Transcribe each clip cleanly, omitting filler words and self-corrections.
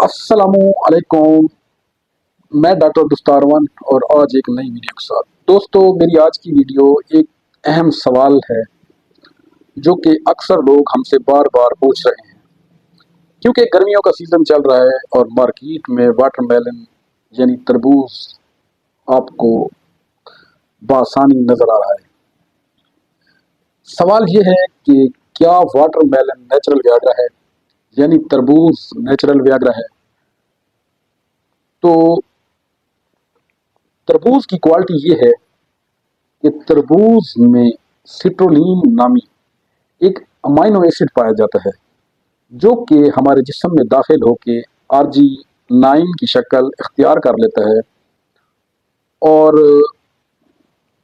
अस्सलामुअलैकुम। मैं डॉक्टर दस्तारवन और आज एक नई वीडियो के साथ। दोस्तों, मेरी आज की वीडियो एक अहम सवाल है जो कि अक्सर लोग हमसे बार बार पूछ रहे हैं, क्योंकि गर्मियों का सीज़न चल रहा है और मार्केट में वाटरमेलन यानी तरबूज आपको बआसानी नज़र आ रहा है। सवाल ये है कि क्या वाटरमेलन नेचुरल व्याग्रा है, यानी तरबूज नेचुरल व्याग्रा है? तो तरबूज की क्वालिटी ये है कि तरबूज में सिट्रोलिन नामी एक अमाइनो एसिड पाया जाता है जो कि हमारे जिस्म में दाखिल होकर RG9 की शक्ल इख्तियार कर लेता है और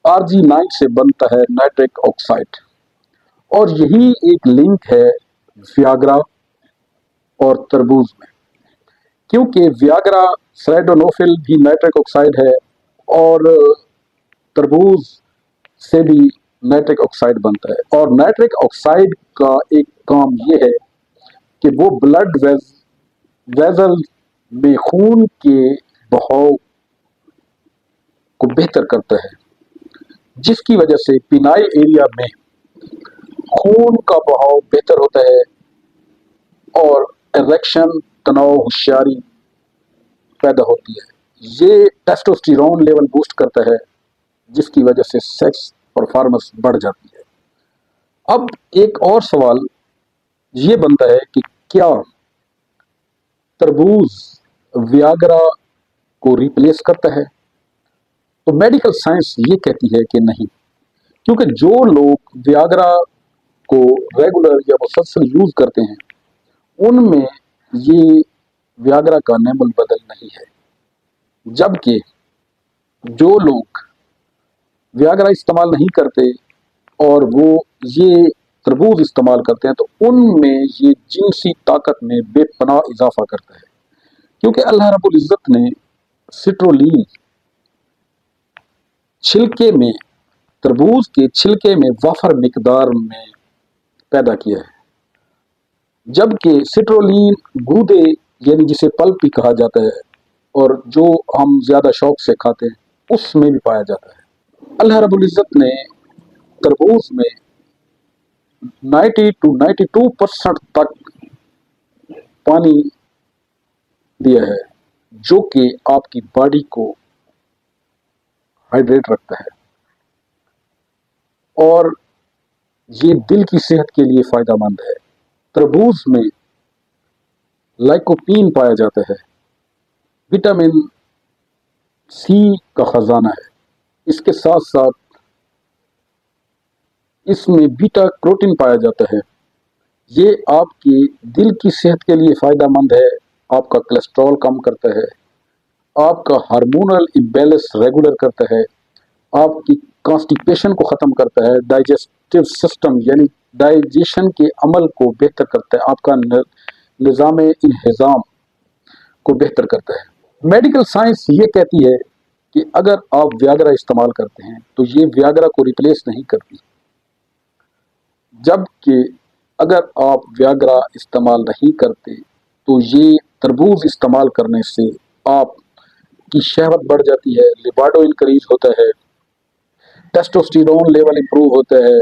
RG9 से बनता है नाइट्रिक ऑक्साइड। और यही एक लिंक है वियाग्रा और तरबूज में, क्योंकि वियाग्रा सिल्डेनाफिल भी नाइट्रिक ऑक्साइड है और तरबूज से भी नाइट्रिक ऑक्साइड बनता है। और नाइट्रिक ऑक्साइड का एक काम ये है कि वो ब्लड वेजल में खून के बहाव को बेहतर करता है, जिसकी वजह से पिनाई एरिया में खून का बहाव बेहतर होता है और इरेक्शन, तनाव, होशियारी पैदा होती है। ये टेस्टोस्टेरोन लेवल बूस्ट करता है, जिसकी वजह से सेक्स परफॉर्मेंस बढ़ जाती है। अब एक और सवाल ये बनता है कि क्या तरबूज वियाग्रा को रिप्लेस करता है? तो मेडिकल साइंस ये कहती है कि नहीं, क्योंकि जो लोग वियाग्रा को रेगुलर या मुसलसल यूज करते हैं उनमें ये वियाग्रा का नेमल बदल नहीं है, जबकि जो लोग वियाग्रा इस्तेमाल नहीं करते और वो ये तरबूज इस्तेमाल करते हैं तो उनमें ये जिनसी ताकत में बेपनाह इजाफा करता है, क्योंकि अल्लाह रब्बुल इज़्ज़त ने सिट्रोलिन छिलके में, तरबूज के छिलके में वाफर मिकदार में पैदा किया है, जबकि सिट्रोलिन गूदे यानी जिसे पल्प भी कहा जाता है और जो हम ज़्यादा शौक से खाते हैं उसमें भी पाया जाता है। अल्लाह रब्बुल इज़्ज़त ने तरबूज में 90 to 92% तक पानी दिया है, जो कि आपकी बॉडी को हाइड्रेट रखता है और ये दिल की सेहत के लिए फ़ायदेमंद है। तरबूज में लाइकोपीन पाया जाता है, विटामिन C का ख़जाना है। इसके साथ साथ इसमें बीटा कैरोटीन पाया जाता है। ये आपकी दिल की सेहत के लिए फ़ायदेमंद है, आपका कोलेस्ट्रॉल कम करता है, आपका हार्मोनल इम्बैलेंस रेगुलर करता है, आपकी कॉन्स्टिपेशन को ख़त्म करता है, डाइजेस्टिव सिस्टम यानी डाइजेशन के अमल को बेहतर करता है, आपका निज़ाम इंहिज़ाम को बेहतर करता है। मेडिकल साइंस ये कहती है कि अगर आप वियाग्रा इस्तेमाल करते हैं तो ये वियाग्रा को रिप्लेस नहीं करती, जबकि अगर आप वियाग्रा इस्तेमाल नहीं करते तो ये तरबूज इस्तेमाल करने से आपकी शहवत बढ़ जाती है, लिबाडो इंक्रीज होता है, टेस्टोस्टेरोन लेवल इंप्रूव होता है,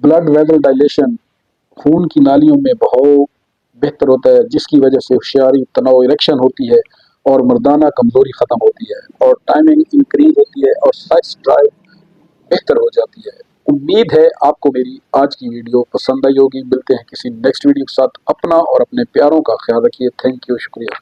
ब्लड वेसल डायलेशन, खून की नालियों में बहाव बेहतर होता है, जिसकी वजह से होशियारी, तनाव, इरेक्शन होती है और मर्दाना कमज़ोरी ख़त्म होती है और टाइमिंग इंक्रीज होती है और सेक्स ड्राइव बेहतर हो जाती है। उम्मीद है आपको मेरी आज की वीडियो पसंद आई होगी। मिलते हैं किसी नेक्स्ट वीडियो के साथ। अपना और अपने प्यारों का ख्याल रखिए। थैंक यू, शुक्रिया।